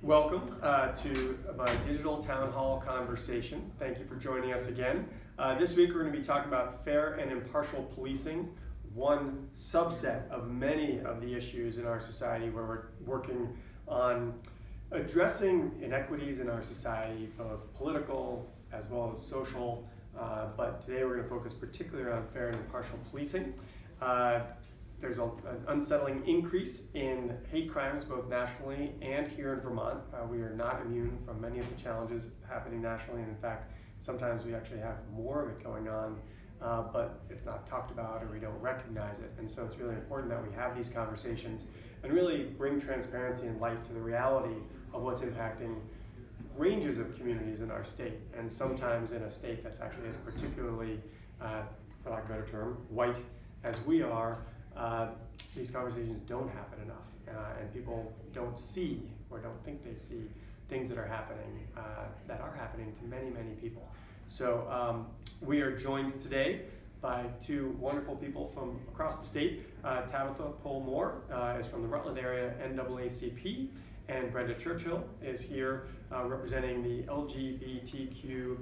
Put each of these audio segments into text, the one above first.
Welcome to my digital town hall conversation. Thank you for joining us again. This week we're going to be talking about fair and impartial policing, one subset of many of the issues in our society where we're working on addressing inequities in our society, both political as well as social. But today we're going to focus particularly on fair and impartial policing. There's an unsettling increase in hate crimes both nationally and here in Vermont. We are not immune from many of the challenges happening nationally, and in fact, sometimes we actually have more of it going on, but it's not talked about or we don't recognize it. And so it's really important that we have these conversations and really bring transparency and light to the reality of what's impacting ranges of communities in our state, and sometimes in a state that's actually as particularly, for lack of a better term, white as we are. These conversations don't happen enough, and people don't see or don't think they see things that are happening to many, many people. So we are joined today by two wonderful people from across the state. Tabitha Pohl-Moore is from the Rutland area NAACP, and Brenda Churchill is here representing the LGBTQIA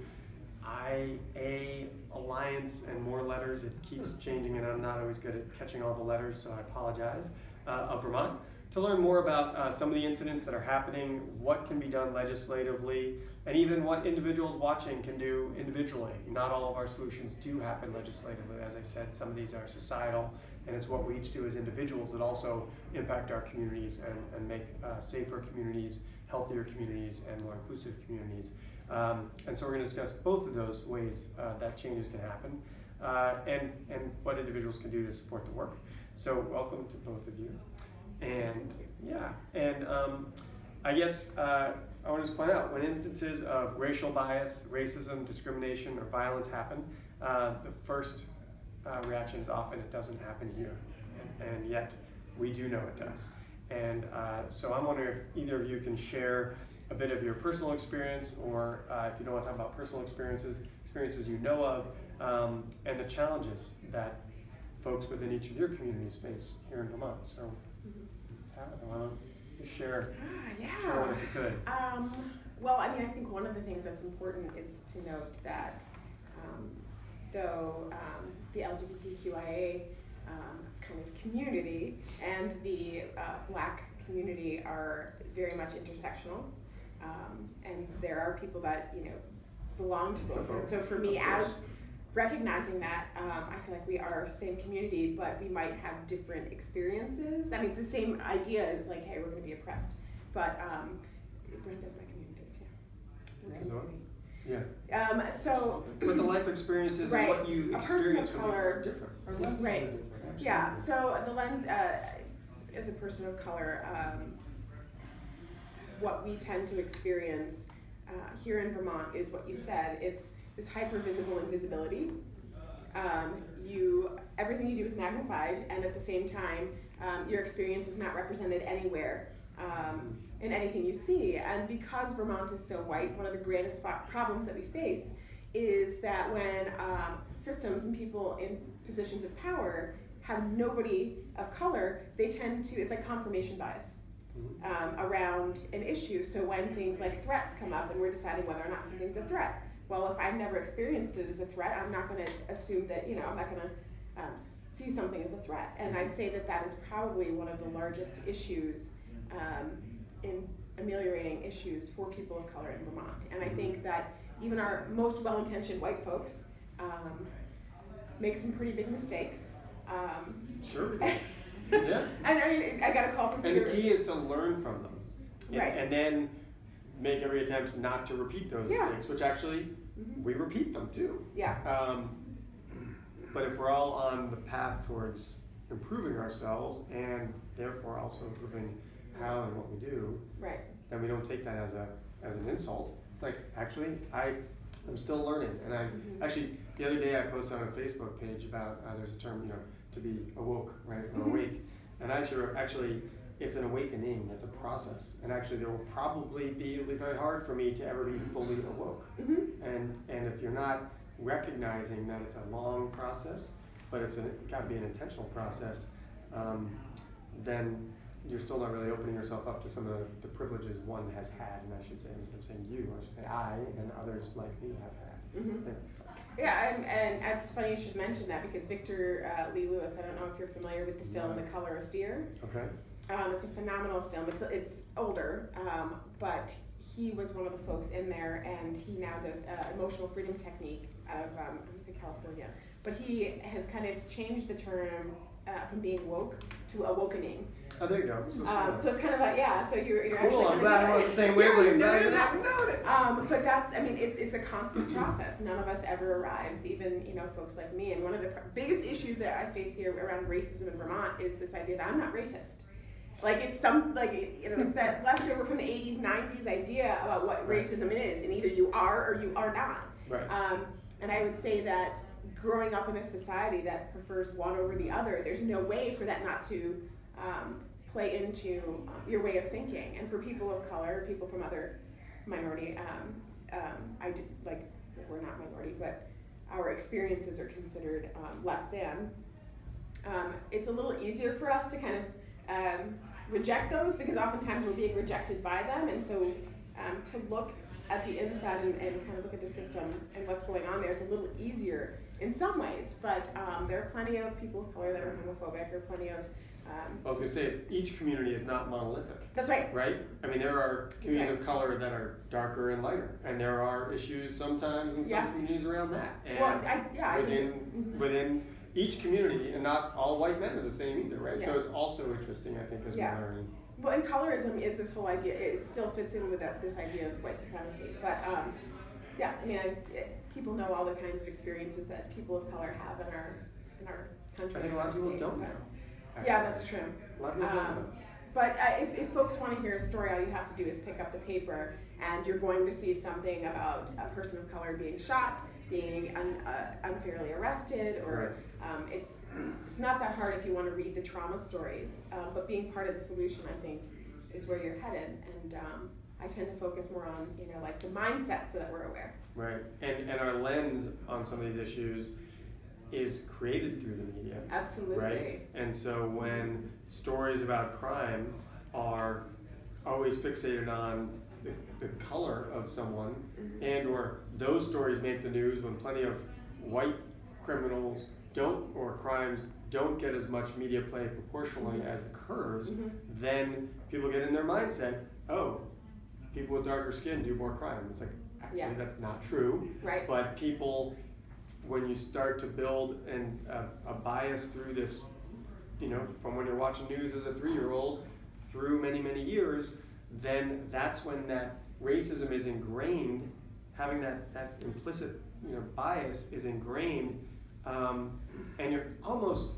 Alliance, and more letters. It keeps changing and I'm not always good at catching all the letters, so I apologize, of Vermont, to learn more about some of the incidents that are happening, what can be done legislatively, and even what individuals watching can do individually. Not all of our solutions do happen legislatively. As I said, some of these are societal, and it's what we each do as individuals that also impact our communities and make safer communities, healthier communities, and more inclusive communities. And so we're going to discuss both of those ways that changes can happen, and what individuals can do to support the work. So welcome to both of you. And yeah, and I guess I want to just point out, when instances of racial bias, racism, discrimination, or violence happen, the first reaction is often it doesn't happen here, and yet we do know it does. And so I'm wondering if either of you can share a bit of your personal experience, or if you don't want to talk about personal experiences you know of, and the challenges that folks within each of your communities face here in Vermont. So, Tabitha, why don't you share one if you could? Well, I mean, I think one of the things that's important is to note that though the LGBTQIA kind of community and the Black community are very much intersectional, and there are people that belong to both. And so for me, as recognizing that, I feel like we are same community, but we might have different experiences. I mean, the same idea is like, hey, we're going to be oppressed, but Brenda's my community too. Yeah. So. But the life experiences and what you experience are different. Our lenses are different. Absolutely. Yeah. So the lens, as a person of color, what we tend to experience here in Vermont is what you said. It's this hyper-visible invisibility. Everything you do is magnified, and at the same time, your experience is not represented anywhere in anything you see. And because Vermont is so white, one of the greatest problems that we face is that when systems and people in positions of power have nobody of color, they tend to, it's like confirmation bias around an issue. So when things like threats come up and we're deciding whether or not something's a threat, well, if I've never experienced it as a threat, I'm not going to assume that, I'm not going to see something as a threat. And I'd say that that is probably one of the largest issues in ameliorating issues for people of color in Vermont. And I think that even our most well-intentioned white folks make some pretty big mistakes. Sure. Yeah. And I mean, I got a call from Peter. And the key is to learn from them. Right. And then make every attempt not to repeat those mistakes, which actually we repeat them too. Yeah. But if we're all on the path towards improving ourselves and therefore also improving how and what we do, right, then we don't take that as an insult. It's like, actually, I'm still learning. And actually, the other day I posted on a Facebook page about, there's a term, to be awoke, right, or awake. And actually, it's an awakening, it's a process. And actually, there will probably be very hard for me to ever be fully awoke. And if you're not recognizing that it's a long process, but it's got to be an intentional process, then you're still not really opening yourself up to some of the privileges one has had, and I should say, instead of saying you, I should say I and others like me have had. Mm-hmm. Yeah, and it's funny you should mention that because Victor Lee Lewis, I don't know if you're familiar with the film The Color of Fear. Okay. It's a phenomenal film. It's older, but he was one of the folks in there, and he now does emotional freedom technique out of I'm going to say California. But he has kind of changed the term from being woke to awakening. Oh, there you go. So it's kind of like, yeah, so you're cool, actually I'm glad we're on the same wavelength. Not even having known it. But that's, I mean, it's a constant process. None of us ever arrives, even, folks like me. And one of the biggest issues that I face here around racism in Vermont is this idea that I'm not racist. Like, it's it's that leftover from the 80s, 90s idea about what racism is. And either you are or you are not. Right. And I would say that growing up in a society that prefers one over the other, there's no way for that not to play into your way of thinking. And for people of color, people from other minority, we're not minority, but our experiences are considered less than. It's a little easier for us to kind of reject those because oftentimes we're being rejected by them. And so to look at the inside and kind of look at the system and what's going on there, it's a little easier in some ways. But there are plenty of people of color that are homophobic, or plenty of I was going to say, each community is not monolithic. That's right. Right? I mean, there are communities of color that are darker and lighter, and there are issues sometimes in some communities around that. And within each community, and not all white men are the same either, right? Yeah. So it's also interesting, I think, as we learn. Well, and colorism is this whole idea. It still fits in with this idea of white supremacy. But people know all the kinds of experiences that people of color have in our country. I think a lot of people don't know. Yeah, that's true. A lot of people don't know. But if folks want to hear a story, all you have to do is pick up the paper, and you're going to see something about a person of color being shot, being unfairly arrested, or it's not that hard if you want to read the trauma stories. But being part of the solution, I think, is where you're headed. And I tend to focus more on like the mindset, so that we're aware. Right, and our lens on some of these issues is created through the media. Absolutely. Right? And so when stories about crime are always fixated on the color of someone, and or those stories make the news when plenty of white criminals or crimes don't get as much media play proportionally as occurs, then people get in their mindset, oh, people with darker skin do more crime. It's like, actually, that's not true. Right. But people, when you start to build a bias through this, from when you're watching news as a 3-year-old through many, many years, then that's when that racism is ingrained, having that implicit bias is ingrained, and you're almost,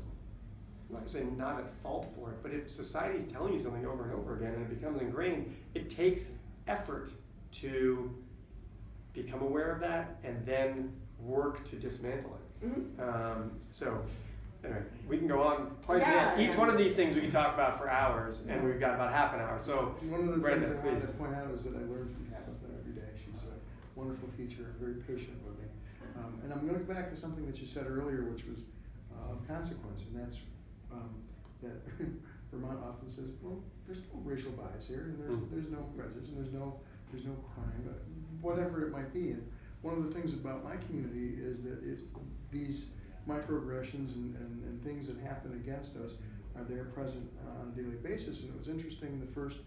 I'm not going to say not at fault for it, but if society's telling you something over and over again and it becomes ingrained, it takes effort to become aware of that and then work to dismantle it. So anyway, we can go on quite a bit. Each one of these things we can talk about for hours, and we've got about half an hour. So one of the Brenda, things I wanted to point out is that I learned from Tabitha every day. She's a wonderful teacher and very patient with me. And I'm going to go back to something that you said earlier, which was of consequence, and that's that Vermont often says, well, there's no racial bias here, and there's no prejudice, and there's no crime, but whatever it might be. And one of the things about my community is that these microaggressions and things that happen against us are there present on a daily basis. And it was interesting the first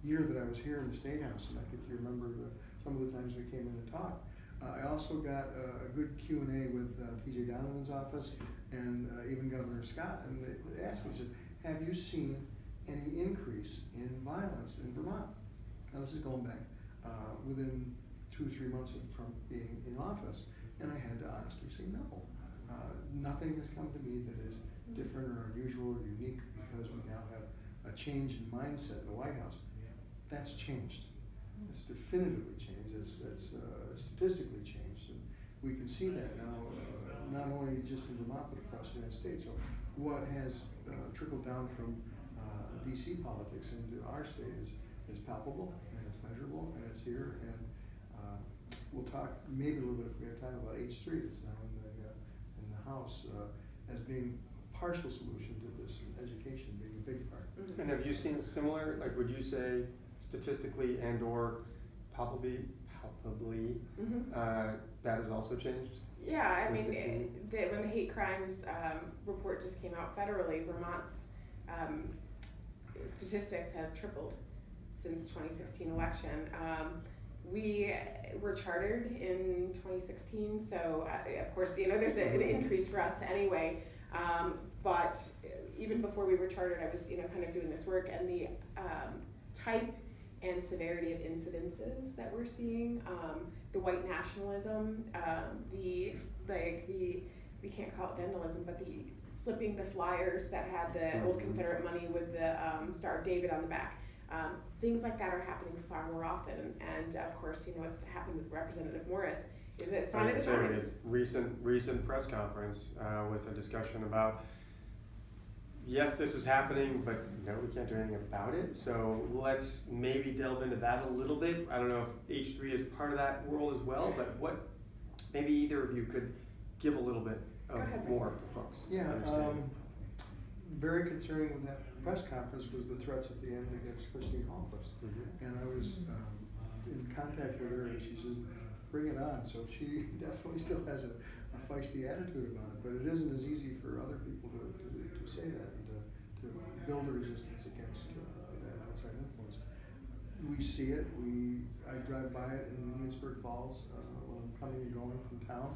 year that I was here in the State House, and I think you remember some of the times we came in and talked. I also got a good Q&A with T.J. Donovan's office and even Governor Scott, and they asked me, said, have you seen any increase in violence in Vermont? Now this is going back within 2 or 3 months from being in office, and I had to honestly say no. Nothing has come to me that is different or unusual or unique because we now have a change in mindset in the White House. That's changed. It's definitively changed. It's statistically changed, and we can see that now, not only just in Vermont but across the United States. So what has trickled down from DC politics into our state is palpable, and it's measurable, and it's here. And we'll talk maybe a little bit if we have time about H3 that's now in the House as being a partial solution to this, and education being a big part. And have you seen similar, like would you say statistically and or palpably, that has also changed? Yeah, I mean, when the hate crimes report just came out federally, Vermont's statistics have tripled since 2016 election. We were chartered in 2016, so of course, there's an increase for us anyway. But even before we were chartered, I was, kind of doing this work, and the type and severity of incidences that we're seeing, the white nationalism, we can't call it vandalism, but the slipping the flyers that had the old Confederate money with the Star of David on the back. Things like that are happening far more often, and of course, what's happened with Representative Morris is a sign of the times. Recent press conference with a discussion about, yes, this is happening, but no, we can't do anything about it. So let's maybe delve into that a little bit. I don't know if H3 is part of that world as well, but what maybe either of you could give a little bit of more for folks. Yeah, very concerning with that press conference was the threats at the end against Christine Hallquist. And I was in contact with her, and she said, bring it on. So she definitely still has a feisty attitude about it, but it isn't as easy for other people to say that and to build a resistance against that outside influence. We see it. I drive by it in Enosburg Falls when I'm coming and going from town.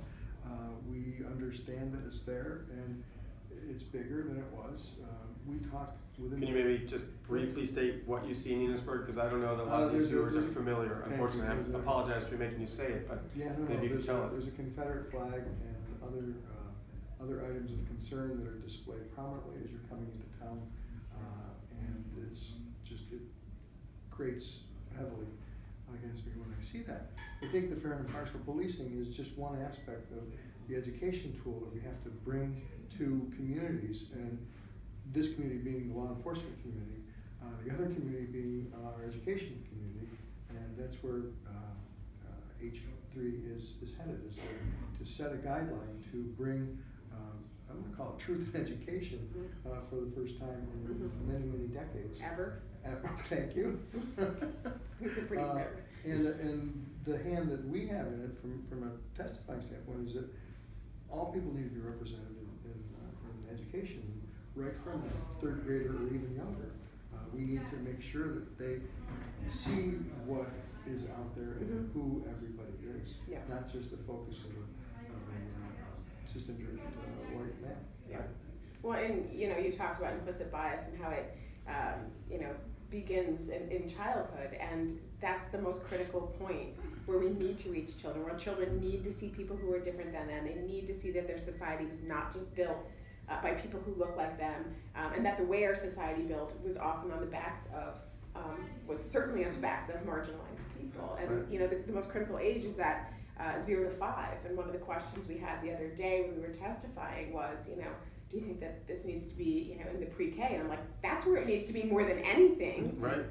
We understand that it's there, and it's bigger than it was. We talked within. Can you maybe just briefly state what you see in Enosburg? Because I don't know that a lot of these viewers are familiar. Unfortunately, I apologize for making you say it, but maybe you can tell it. There's a Confederate flag and other items of concern that are displayed prominently as you're coming into town, and it grates heavily against me when I see that. I think the fair and impartial policing is just one aspect of the education tool that we have to bring to communities, and this community being the law enforcement community, the other community being our education community, and that's where H3 is headed, is to set a guideline to bring, I'm going to call it truth in education for the first time in many decades. Ever. Thank you. It's a pretty fair. And the hand that we have in it from a testifying standpoint is that all people need to be represented in education, right from the third grader or even younger. We need to make sure that they see what is out there and who everybody is, not just the focus of a system-driven white man. Yeah. Well, and you talked about implicit bias and how it, begins in childhood, and that's the most critical point where we need to reach children, where children need to see people who are different than them. They need to see that their society was not just built by people who look like them, and that the way our society built was often on the backs of, was certainly on the backs of marginalized people. And the most critical age is that 0 to 5. And one of the questions we had the other day when we were testifying was, do you think that this needs to be, in the pre-K? And I'm like, that's where it needs to be more than anything. Right.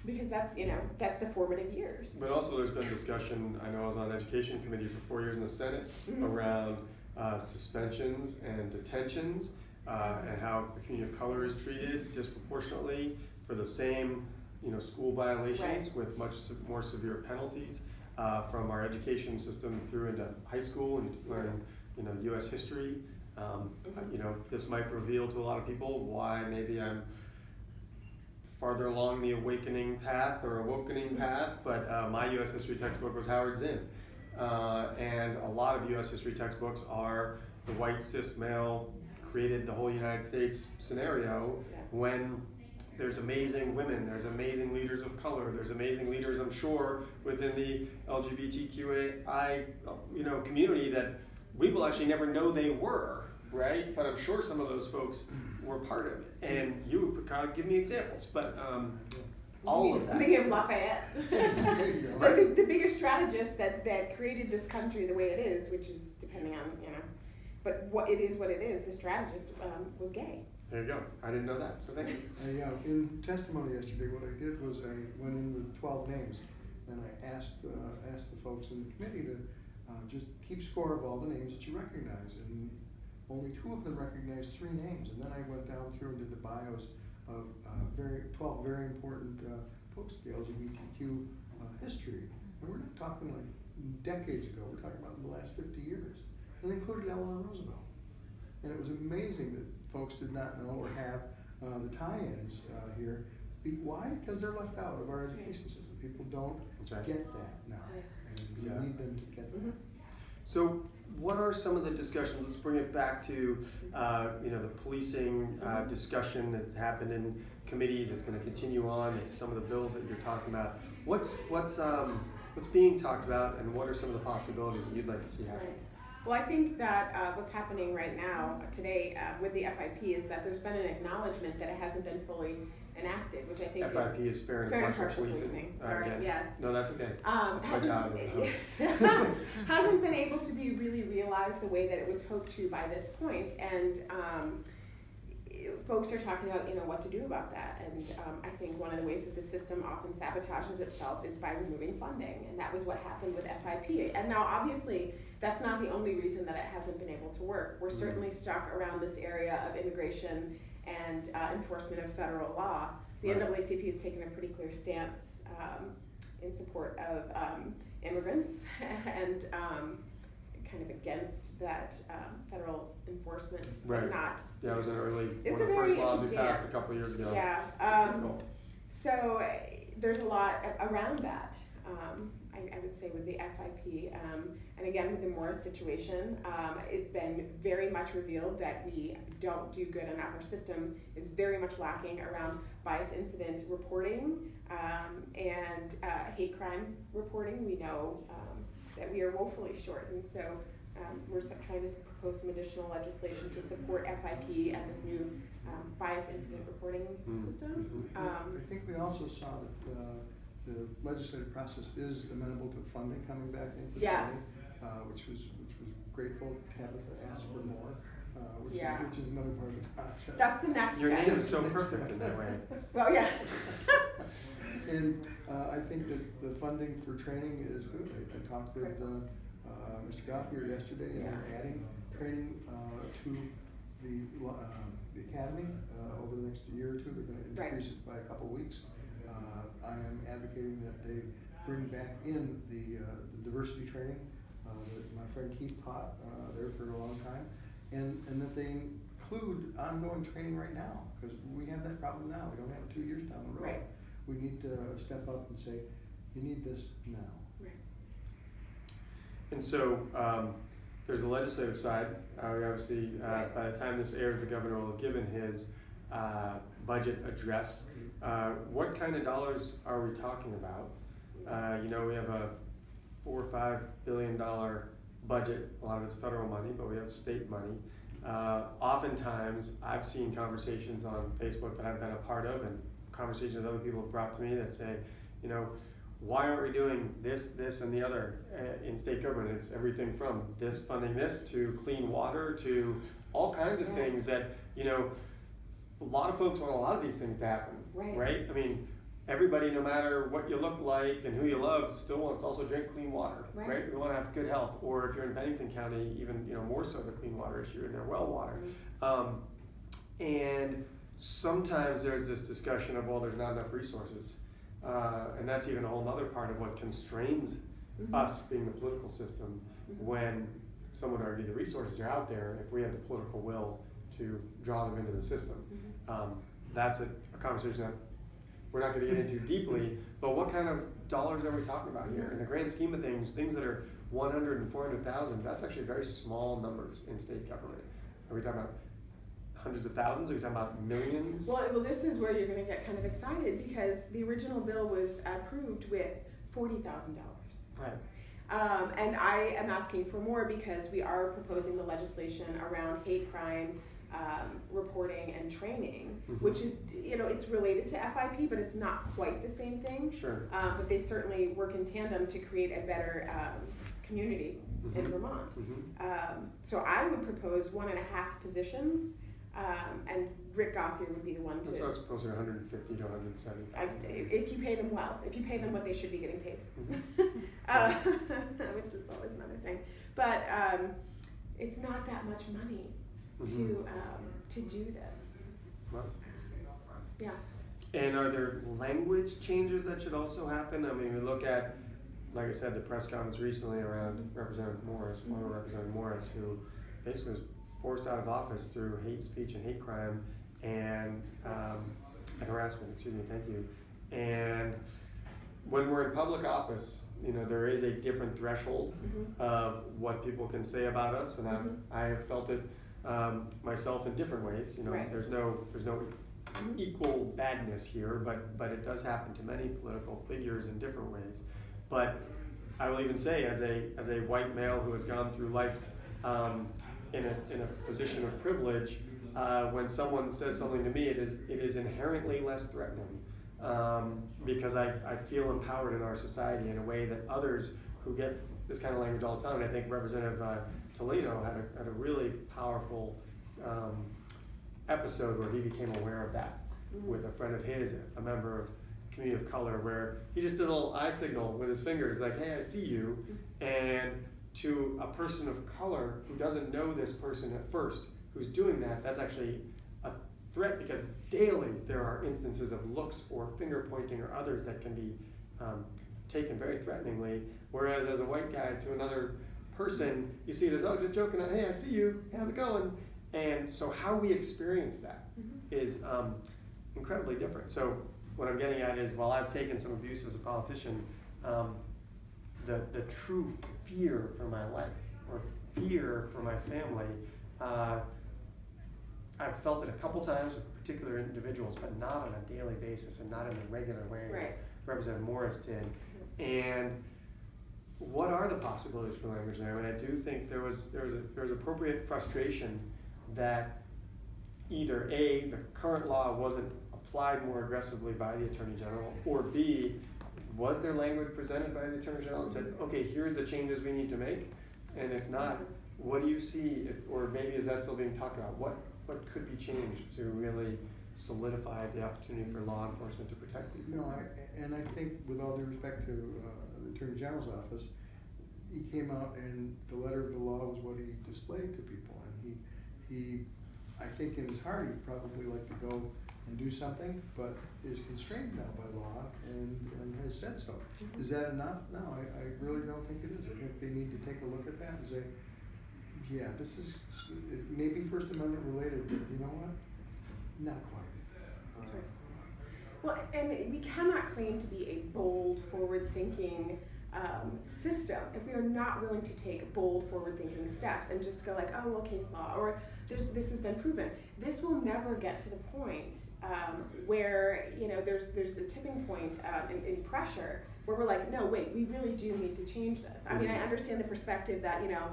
Because that's the formative years. But also there's been discussion, I know I was on education committee for 4 years in the Senate, around suspensions and detentions, and how the community of color is treated disproportionately for the same, school violations with much more severe penalties, from our education system through into high school and learning, U.S. history. This might reveal to a lot of people why maybe I'm farther along the awakening path, but my U.S. history textbook was Howard Zinn. And a lot of U.S. history textbooks are the white cis male created the whole United States scenario, when there's amazing women, there's amazing leaders of color, there's amazing leaders, I'm sure, within the LGBTQI community that we will actually never know they were, right? But I'm sure some of those folks were part of it. And you would kind of give me examples, but all of that. Thinking of Lafayette, the biggest strategist that created this country the way it is, which is depending on, but what it is, the strategist was gay. There you go. I didn't know that, so thank you. In testimony yesterday, what I did was I went in with 12 names, and I asked the folks in the committee to just keep score of all the names that you recognize, and only 2 of them recognized 3 names, and then I went down through and did the bios of 12 very important books, the LGBTQ history. And we're not talking like decades ago, we're talking about the last 50 years. And it included Eleanor Roosevelt. And it was amazing that folks did not know or have the tie-ins here. Why? Because they're left out of our education system. People don't get that now. And we need them to get that. So what are some of the discussions? Let's bring it back to the policing discussion that's happened in committees. It's going to continue on. It's some of the bills that you're talking about. What's being talked about, and what are some of the possibilities that you'd like to see happen? Right. Well, I think that what's happening right now, today, with the FIP is that there's been an acknowledgement that it hasn't been fully enacted, which I think FIP is fair and impartial policing. Sorry, yes. No, that's okay. That's my job as a host. Hasn't been able to be really realized the way that it was hoped to by this point, and folks are talking about what to do about that. And I think one of the ways that the system often sabotages itself is by removing funding, and that was what happened with FIP. And now, obviously, that's not the only reason that it hasn't been able to work. We're certainly stuck around this area of immigration and enforcement of federal law. The NAACP has taken a pretty clear stance in support of immigrants and kind of against that federal enforcement. Right. Not. Yeah, it was an early, It's one of the first laws we dance. passed a couple of years ago. Yeah. So there's a lot around that. I would say with the FIP, and again with the Morris situation, it's been very much revealed that we don't do good enough. Our system is very much lacking around bias incident reporting and hate crime reporting. We know that we are woefully short, and so we're trying to propose some additional legislation to support FIP and this new bias incident reporting system. I think we also saw that the legislative process is amenable to funding coming back in for training, which was grateful. Tabitha asked for more, which is another part of the process. That's the next Your step. name is so perfect in that way. Well, yeah. And I think that the funding for training is good. I talked with Mr. Gothier yesterday, and they're adding training to the academy over the next year or two. They're going to increase it by a couple weeks. I am advocating that they bring back in the diversity training that my friend Keith taught there for a long time, and that they include ongoing training right now, because we have that problem now. We don't have it 2 years down the road. Right. We need to step up and say, you need this now. Right. And so there's the legislative side. We obviously, by the time this airs, the governor will have given his budget address. What kind of dollars are we talking about? We have a $4 or $5 billion budget. A lot of it's federal money, but we have state money. Oftentimes, I've seen conversations on Facebook that I've been a part of, and conversations that other people have brought to me that say, why aren't we doing this, and the other in state government? It's everything from this funding this to clean water to all kinds of things that, a lot of folks want a lot of these things to happen, right? I mean, everybody, no matter what you look like and who you love, still wants to also drink clean water, right? We want to have good health, or if you're in Bennington County, even more so the clean water issue in their well water. And sometimes there's this discussion of, well, there's not enough resources. And that's even a whole other part of what constrains us being the political system, when some would argue the resources are out there if we have the political will to draw them into the system. That's a conversation that we're not going to get into deeply, but what kind of dollars are we talking about here? In the grand scheme of things that are 100 and 400,000, that's actually very small numbers in state government. Are we talking about hundreds of thousands? Are we talking about millions? Well, this is where you're going to get kind of excited, because the original bill was approved with $40,000. Right. And I am asking for more, because we are proposing the legislation around hate crime reporting and training, which is, it's related to FIP, but it's not quite the same thing. Sure. But they certainly work in tandem to create a better community in Vermont. So I would propose 1.5 positions, and Rick Gothier would be the one to. So I suppose they're 150 to 170,000. If you pay them well, if you pay them what they should be getting paid, which is always another thing. But it's not that much money to do this. Well, Yeah. And are there language changes that should also happen? I mean, we look at, like I said, the press conference recently around Representative Morris, former Representative Morris, who basically was forced out of office through hate speech and hate crime and harassment, excuse me, thank you. And when we're in public office, you know, there is a different threshold of what people can say about us, and I have felt it myself in different ways. You know, there's no equal badness here, but it does happen to many political figures in different ways. But I will even say, as a white male who has gone through life in a position of privilege, when someone says something to me, it is inherently less threatening. Because I feel empowered in our society in a way that others who get this kind of language all the time, and I think Representative Toledo had a really powerful episode where he became aware of that with a friend of his, a member of the community of color, where he just did a little eye signal with his fingers, like, hey, I see you. And to a person of color who doesn't know this person at first, who's doing that, that's actually a threat, because daily there are instances of looks or finger pointing or others that can be taken very threateningly, whereas as a white guy to another person, you see it as, oh, just joking, hey, I see you, how's it going? And so how we experience that is incredibly different. So what I'm getting at is, while I've taken some abuse as a politician, the true fear for my life or fear for my family, I've felt it a couple times with particular individuals, but not on a daily basis and not in a regular way Representative Morris did. And what are the possibilities for language there? I mean, I do think there was appropriate frustration that either A, the current law wasn't applied more aggressively by the Attorney General, or B, was there language presented by the Attorney General and said, okay, here's the changes we need to make? And if not, what do you see, or maybe is that still being talked about? What could be changed to really solidify the opportunity for law enforcement to protect people? No, I think, with all due respect to the Attorney General's office, he came out and the letter of the law was what he displayed to people, and he I think in his heart he'd probably like to go and do something, but is constrained now by law and has said so. Is that enough? No, I really don't think it is. I think they need to take a look at that and say, yeah, this is maybe First Amendment related, but you know what? Not quite. That's right. Well, and we cannot claim to be a bold, forward-thinking system if we are not willing to take bold, forward-thinking steps and just go like, oh, well, case law, or this has been proven. This will never get to the point where, you know, there's a tipping point in pressure where we're like, no, wait, we really do need to change this. I mean, I understand the perspective that, you know,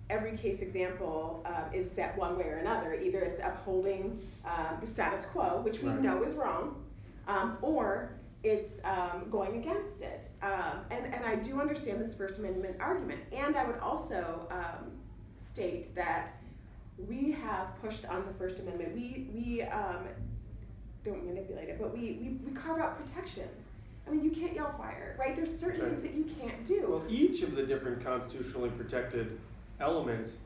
every case example is set one way or another. Either it's upholding the status quo, which we know is wrong, or it's going against it. And I do understand this First Amendment argument. And I would also state that we have pushed on the First Amendment. We don't manipulate it, but we carve out protections. I mean, you can't yell fire, right? There's certain things that you can't do. Well, each of the different constitutionally protected elements,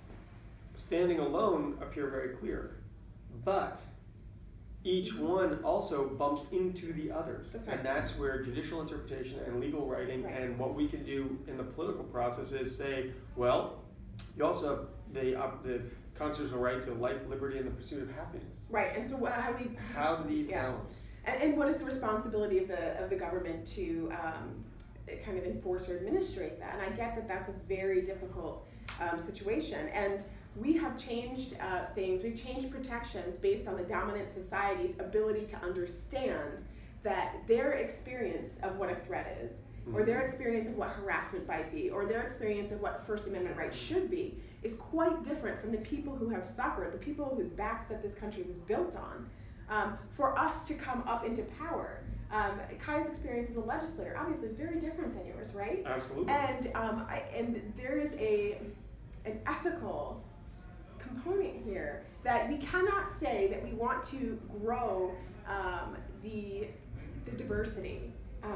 standing alone, appear very clear. But each one also bumps into the others. That's right. And that's where judicial interpretation and legal writing and what we can do in the political process is say, well, you also have the constitutional right to life, liberty, and the pursuit of happiness. Right, and so how do these balance? And what is the responsibility of the government to kind of enforce or administrate that? And I get that that's a very difficult situation. And we have changed things, we've changed protections based on the dominant society's ability to understand that their experience of what a threat is, or their experience of what harassment might be, or their experience of what First Amendment rights should be, is quite different from the people who have suffered, the people whose backs that this country was built on. For us to come up into power, Kai's experience as a legislator obviously is very different than yours, right? Absolutely. And there is an ethical component here that we cannot say that we want to grow the diversity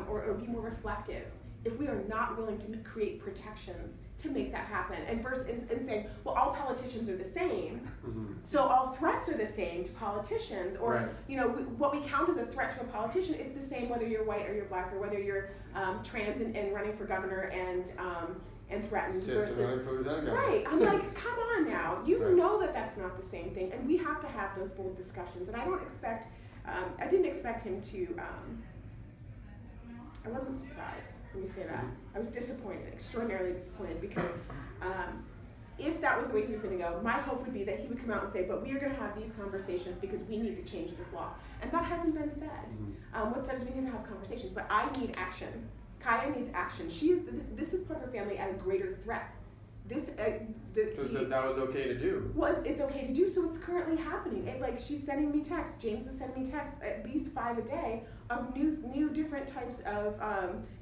or be more reflective if we are not willing to create protections to make that happen. And versus in saying, well, all politicians are the same, Mm-hmm. so all threats are the same to politicians, or Right. you know, what we count as a threat to a politician is the same whether you're white or you're black, or whether you're trans and running for governor and threatened versus right. I'm like, come on now, you Right. know that that's not the same thing, and we have to have those bold discussions. And I don't expect, I didn't expect him to. I wasn't surprised when you say that. I was disappointed, extraordinarily disappointed, because if that was the way he was going to go, my hope would be that he would come out and say, but we are going to have these conversations because we need to change this law. And that hasn't been said. Mm-hmm. What's said is we need to have conversations, but I need action. Kaya needs action. She is this has put her family at a greater threat. This Because that was okay to do. well, it's okay to do, so it's currently happening. Like, she's sending me texts. James is sending me texts, at least 5 a day, of new different types of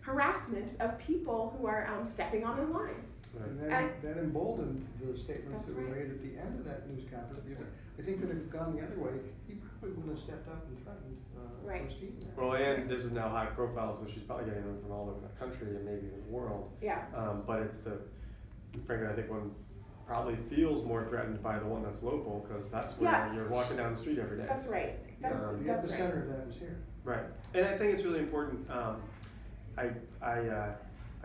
harassment of people who are stepping on those lines. Right. And that emboldened the statements That's that were right. made at the end of that news conference. That's Because right. I think that if it had gone the other way, he probably wouldn't have stepped up and threatened Right. Christine. Well, and this is now high profile, so she's probably getting them from all over the country and maybe the world. Yeah. But it's frankly, I think one probably feels more threatened by the one that's local, because that's where Yeah. you're walking down the street every day. That's right. That's, The that's right. epicenter of that was here. Right, and I think it's really important. I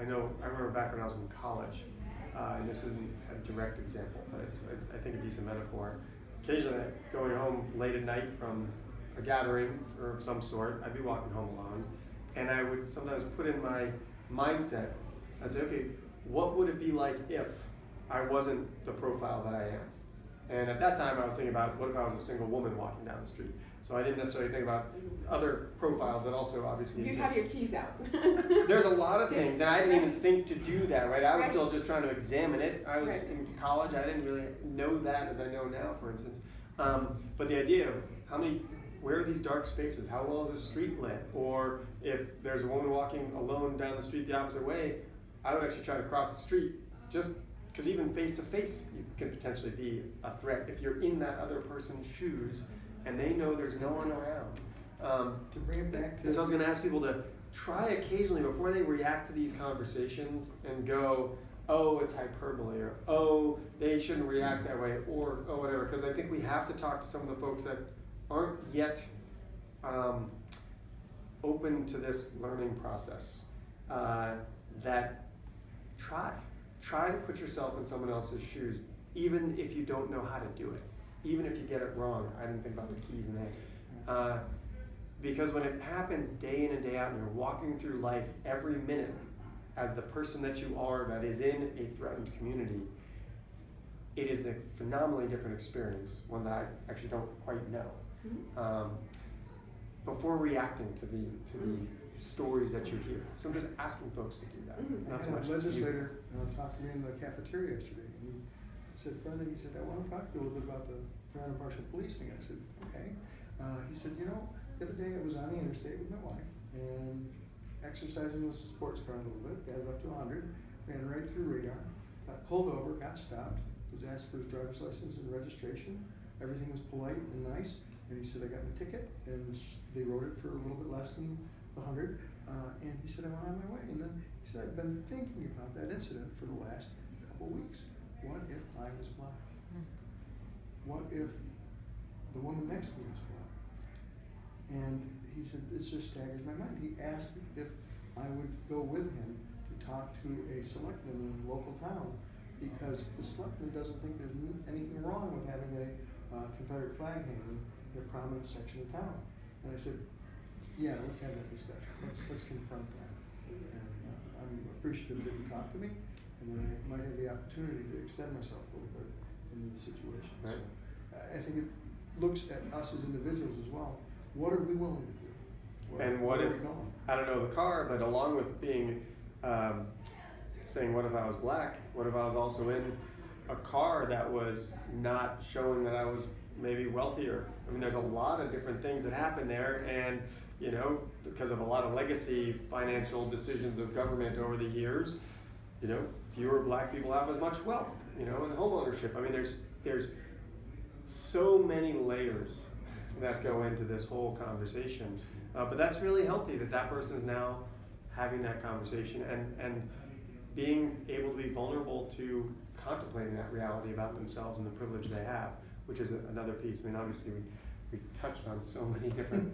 know. I remember back when I was in college, and this isn't a direct example, but it's I think a decent metaphor. Occasionally, going home late at night from a gathering or of some sort, I'd be walking home alone, and I would sometimes put in my mindset. I'd say, okay, what would it be like if I wasn't the profile that I am? And at that time, I was thinking about what if I was a single woman walking down the street. So I didn't necessarily think about other profiles that also obviously You'd exist. have your keys out. There's a lot of things, and I didn't even think to do that, right? I was Right. still just trying to examine it. I was Right. in college. I didn't really know that as I know now, for instance. But the idea of where are these dark spaces? How well is the street lit? Or if there's a woman walking alone down the street the opposite way, I would actually try to cross the street, just because even face to face, you can potentially be a threat if you're in that other person's shoes and they know there's no one around. To bring it back to And so I was going to ask people to try occasionally before they react to these conversations and go, oh, it's hyperbole, or oh, they shouldn't react that way, or oh, whatever. Because I think we have to talk to some of the folks that aren't yet open to this learning process. That try to put yourself in someone else's shoes, even if you don't know how to do it, even if you get it wrong. I didn't think about the keys in that. Because when it happens day in and day out, and you're walking through life every minute as the person that you are that is in a threatened community, it is a phenomenally different experience, one that I actually don't quite know. Before reacting to the stories that you hear. So I'm just asking folks to do that. Not so I had much a legislator you. talked to me in the cafeteria yesterday, and he said, Brenda, he said, I want to talk to you a little bit about the fair and impartial policing. I said, okay. He said, you know, the other day I was on the interstate with my wife, and exercising the sports car a little bit, got it up to 100, ran right through radar, got pulled over, got stopped, was asked for his driver's license and registration. Everything was polite and nice, and he said, I got my ticket, and they wrote it for a little bit less than 100, and he said, I went on my way. And then he said, I've been thinking about that incident for the last couple weeks. What if I was black? What if the woman next to me was black? And he said, this just staggers my mind. He asked if I would go with him to talk to a selectman in a local town, because the selectman doesn't think there's anything wrong with having a Confederate flag hanging in a prominent section of town. And I said, yeah, let's have that discussion. Let's confront that. And I'm appreciative that he talked to me, and then I might have the opportunity to extend myself a little bit in the situation. Right. So I think it looks at us as individuals as well. What are we willing to do? And what where if, are we going? I don't know the car, but along with being, saying what if I was black, what if I was also in a car that was not showing that I was maybe wealthier? I mean, there's a lot of different things that happen there, and you know, because of a lot of legacy financial decisions of government over the years, you know, fewer black people have as much wealth, you know, and home ownership. I mean, there's so many layers that go into this whole conversation, but that's really healthy that person is now having that conversation, and being able to be vulnerable to contemplating that reality about themselves and the privilege they have, which is another piece. I mean, obviously we've touched on so many different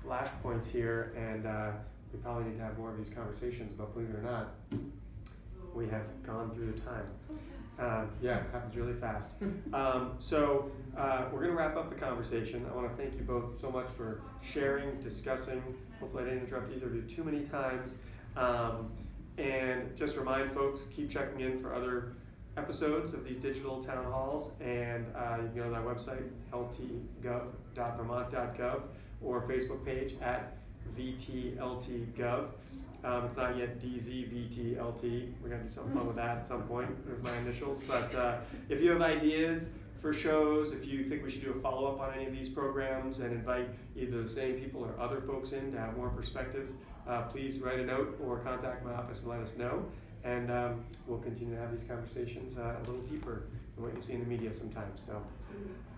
flashpoints here, and we probably need to have more of these conversations, but believe it or not, we have gone through the time. Yeah, it happens really fast. So we're going to wrap up the conversation. I want to thank you both so much for sharing, discussing. Hopefully I didn't interrupt either of you too many times. And just remind folks, keep checking in for other episodes of these digital town halls, and you can go to our website, ltgov.vermont.gov, or Facebook page at VTLTGov. It's not yet DZVTLT. We're going to do something fun with that at some point with my initials. But if you have ideas for shows, if you think we should do a follow-up on any of these programs and invite either the same people or other folks in to have more perspectives, please write a note or contact my office and let us know. And we'll continue to have these conversations a little deeper than what you see in the media sometimes. So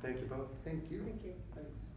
thank you both. Thank you. Thank you. Thanks.